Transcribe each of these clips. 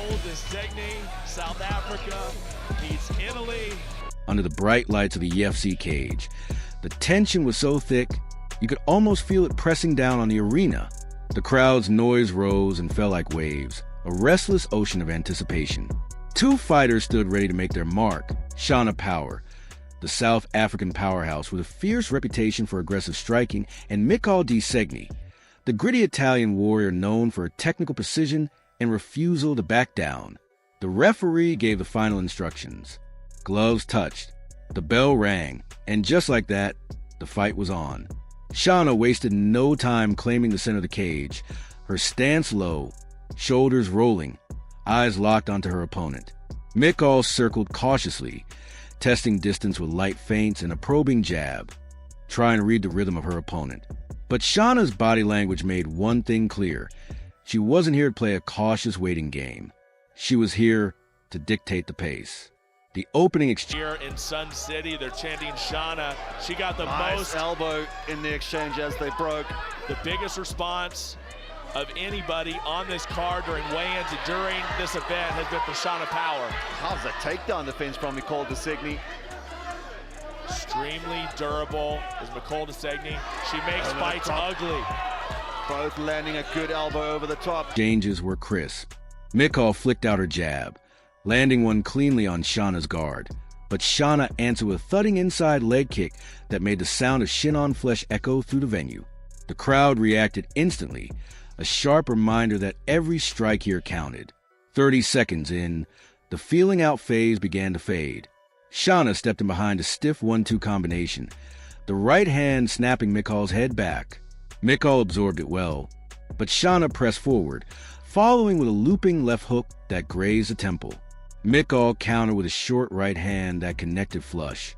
Micol di Segni, South Africa beats Italy. Under the bright lights of the EFC cage, the tension was so thick, you could almost feel it pressing down on the arena. The crowd's noise rose and fell like waves, a restless ocean of anticipation. Two fighters stood ready to make their mark. Shana Power, the South African powerhouse with a fierce reputation for aggressive striking, and Micol di Segni, the gritty Italian warrior known for technical precision and refusal to back down. The referee gave the final instructions. Gloves touched, the bell rang, and just like that, the fight was on. Shana wasted no time claiming the center of the cage, her stance low, shoulders rolling, eyes locked onto her opponent. Micol circled cautiously, testing distance with light feints and a probing jab, trying to read the rhythm of her opponent. But Shana's body language made one thing clear. She wasn't here to play a cautious waiting game. She was here to dictate the pace. The opening exchange Here in Sun City, they're chanting Shana. She got the most elbow in the exchange as they broke. The biggest response of anybody on this card during weigh-ins and during this event has been from Shana Power. How's that takedown defense from Micol di Segni? Extremely durable is Micol di Segni. She makes fights ugly. Both landing a good elbow over the top. Exchanges were crisp. Micol flicked out her jab, landing one cleanly on Shana's guard. But Shana answered with a thudding inside leg kick that made the sound of shin-on-flesh echo through the venue. The crowd reacted instantly, a sharp reminder that every strike here counted. 30 seconds in, the feeling-out phase began to fade. Shana stepped in behind a stiff 1-2 combination, the right hand snapping Micol's head back. Micol absorbed it well, but Shana pressed forward, following with a looping left hook that grazed the temple. Micol countered with a short right hand that connected flush.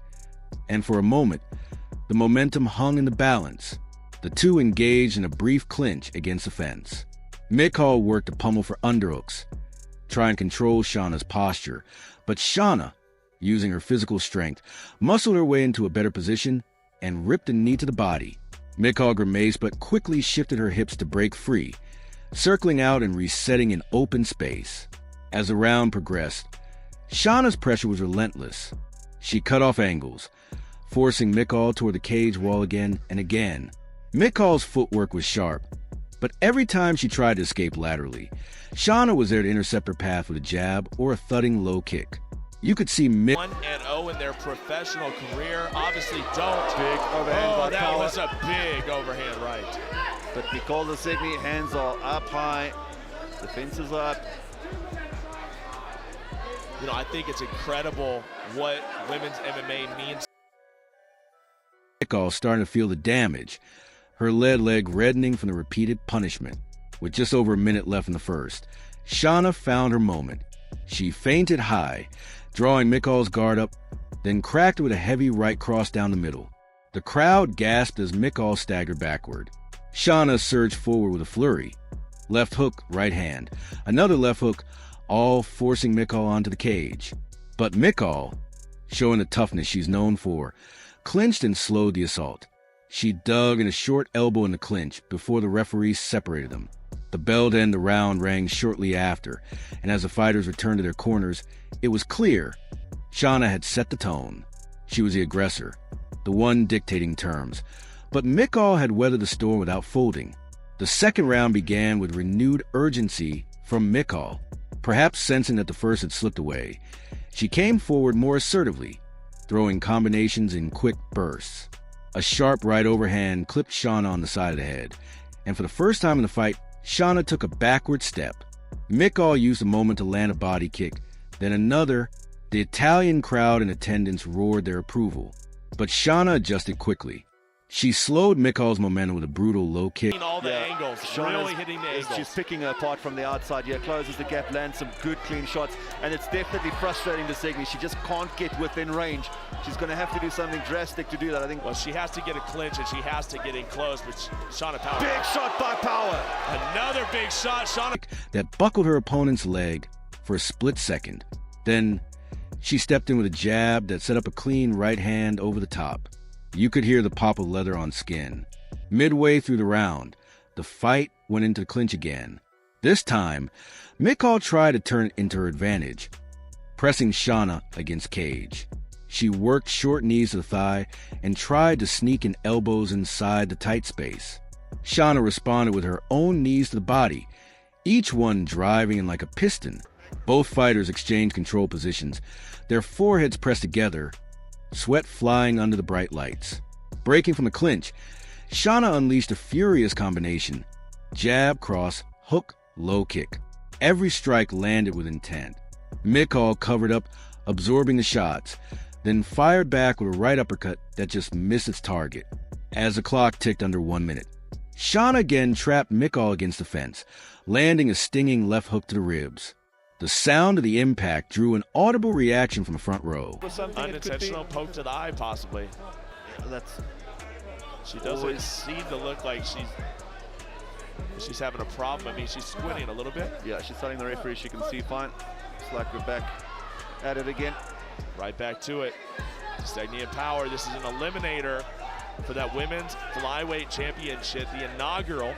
And for a moment, the momentum hung in the balance. The two engaged in a brief clinch against the fence. Micol worked the pummel for underhooks, trying to control Shana's posture, but Shana, using her physical strength, muscled her way into a better position and ripped a knee to the body. Micol grimaced but quickly shifted her hips to break free, circling out and resetting in open space. As the round progressed, Shana's pressure was relentless. She cut off angles, forcing Micol toward the cage wall again and again. Micol's footwork was sharp, but every time she tried to escape laterally, Shana was there to intercept her path with a jab or a thudding low kick. You could see 1-0 in their professional career. Obviously don't. Big overhand by that Power. was a big overhand right. But Micol di Segni, hands are up high, defense is up. You know, I think it's incredible what women's MMA means. Micol starting to feel the damage, her lead leg reddening from the repeated punishment. With just over a minute left in the first, Shana found her moment. She feinted high, drawing Micol's guard up, then cracked with a heavy right cross down the middle. The crowd gasped as Micol staggered backward. Shana surged forward with a flurry. Left hook, right hand. Another left hook, all forcing Micol onto the cage. But Micol, showing the toughness she's known for, clinched and slowed the assault. She dug in a short elbow in the clinch before the referee separated them. The bell to end the round rang shortly after, and as the fighters returned to their corners, it was clear Shana had set the tone. She was the aggressor, the one dictating terms. But Micol had weathered the storm without folding. The second round began with renewed urgency from Micol. Perhaps sensing that the first had slipped away, she came forward more assertively, throwing combinations in quick bursts. A sharp right overhand clipped Shana on the side of the head, and for the first time in the fight, Shana took a backward step. Micol used the moment to land a body kick, then another. The Italian crowd in attendance roared their approval, but Shana adjusted quickly. She slowed Micol's momentum with a brutal low kick. All the angles, really hitting the angles. She's picking her apart from the outside here, closes the gap, lands some good clean shots, and it's definitely frustrating to Segni. She just can't get within range. She's going to have to do something drastic to do that, I think. Well, she has to get a clinch and she has to get in close, but Shana Power. Big shot by Power. Another big shot, Shana. That buckled her opponent's leg for a split second. Then she stepped in with a jab that set up a clean right hand over the top. You could hear the pop of leather on skin. Midway through the round, the fight went into the clinch again. This time, Micol tried to turn it into her advantage, pressing Shana against cage. She worked short knees to the thigh and tried to sneak in elbows inside the tight space. Shana responded with her own knees to the body, each one driving in like a piston. Both fighters exchanged control positions, their foreheads pressed together, sweat flying under the bright lights. Breaking from the clinch, Shana unleashed a furious combination: jab, cross, hook, low kick. Every strike landed with intent. Micol covered up, absorbing the shots, then fired back with a right uppercut that just missed its target. As the clock ticked under 1 minute, Shana again trapped Micol against the fence, landing a stinging left hook to the ribs. The sound of the impact drew an audible reaction from the front row. Unintentional poke to the eye, possibly. She doesn't seem to look like she's having a problem. I mean, she's squinting a little bit. Yeah, she's telling the referee she can see fine. It's like we're back at it again. Right back to it. Segni Power. This is an eliminator for that women's flyweight championship, the inaugural.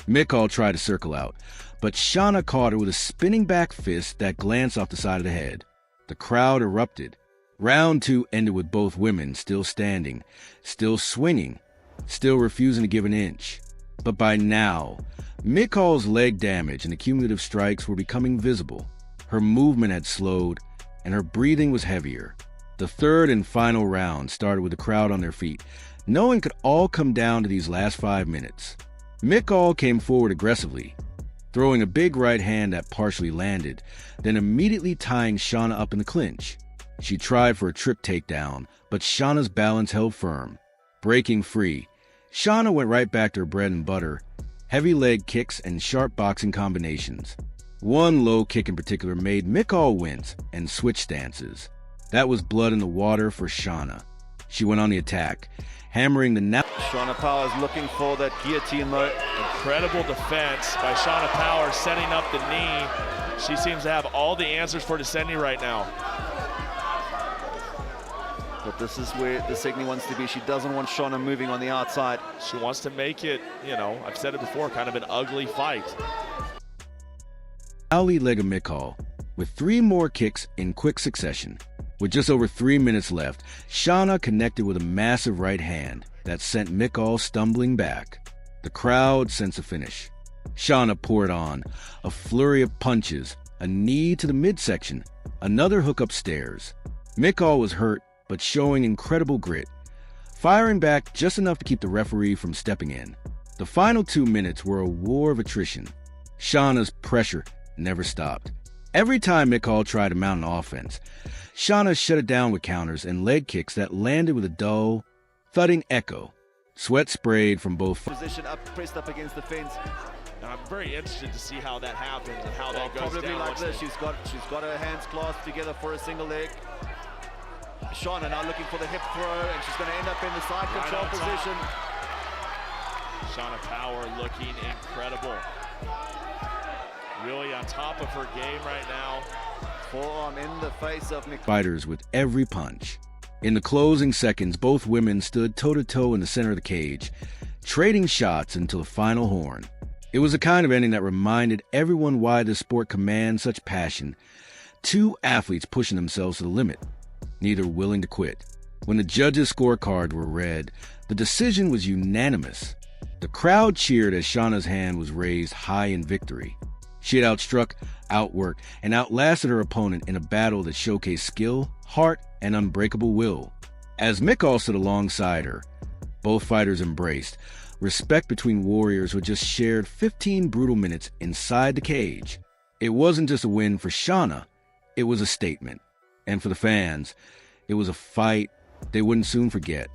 Micol tried to circle out, but Shana caught her with a spinning back fist that glanced off the side of the head. The crowd erupted. Round 2 ended with both women still standing, still swinging, still refusing to give an inch. But by now, Micol's leg damage and the cumulative strikes were becoming visible. Her movement had slowed, and her breathing was heavier. The third and final round started with the crowd on their feet, knowing it could all come down to these last 5 minutes. Micol came forward aggressively, throwing a big right hand that partially landed, then immediately tying Shana up in the clinch. She tried for a trip takedown, but Shana's balance held firm. Breaking free, Shana went right back to her bread and butter, heavy leg kicks and sharp boxing combinations. One low kick in particular made Micol wince and switch stances. That was blood in the water for Shana. She went on the attack, hammering the Shana Power is looking for that guillotine though. Incredible defense by Shana Power, setting up the knee. She seems to have all the answers for De Segni right now. But this is where De Segni wants to be. She doesn't want Shana moving on the outside. She wants to make it, I've said it before, kind of an ugly fight. leg of Micol, with 3 more kicks in quick succession. With just over 3 minutes left, Shana connected with a massive right hand that sent Micol stumbling back. The crowd sensed a finish. Shana poured on, a flurry of punches, a knee to the midsection, another hook upstairs. Micol was hurt, but showing incredible grit, firing back just enough to keep the referee from stepping in. The final 2 minutes were a war of attrition. Shana's pressure never stopped. Every time Micol tried to mount an offense, Shana shut it down with counters and leg kicks that landed with a dull, thudding echo. Sweat sprayed from both. Position up, pressed up against the fence. And I'm very interested to see how that happens and how that goes Probably down. like this. She's got her hands clasped together for a single leg. Shana now looking for the hip throw, and she's going to end up in the side control position. Shana Power looking incredible. Really on top of her game right now. Forearm in the face of Micol. Fighters with every punch. In the closing seconds, both women stood toe-to-toe in the center of the cage, trading shots until the final horn. It was a kind of ending that reminded everyone why this sport commands such passion. 2 athletes pushing themselves to the limit, neither willing to quit. When the judges' scorecards were read, the decision was unanimous. The crowd cheered as Shana's hand was raised high in victory. She had outstruck, outworked, and outlasted her opponent in a battle that showcased skill, heart, and unbreakable will. As Micol stood alongside her, both fighters embraced. Respect between warriors who just shared 15 brutal minutes inside the cage. It wasn't just a win for Shana, it was a statement. And for the fans, it was a fight they wouldn't soon forget.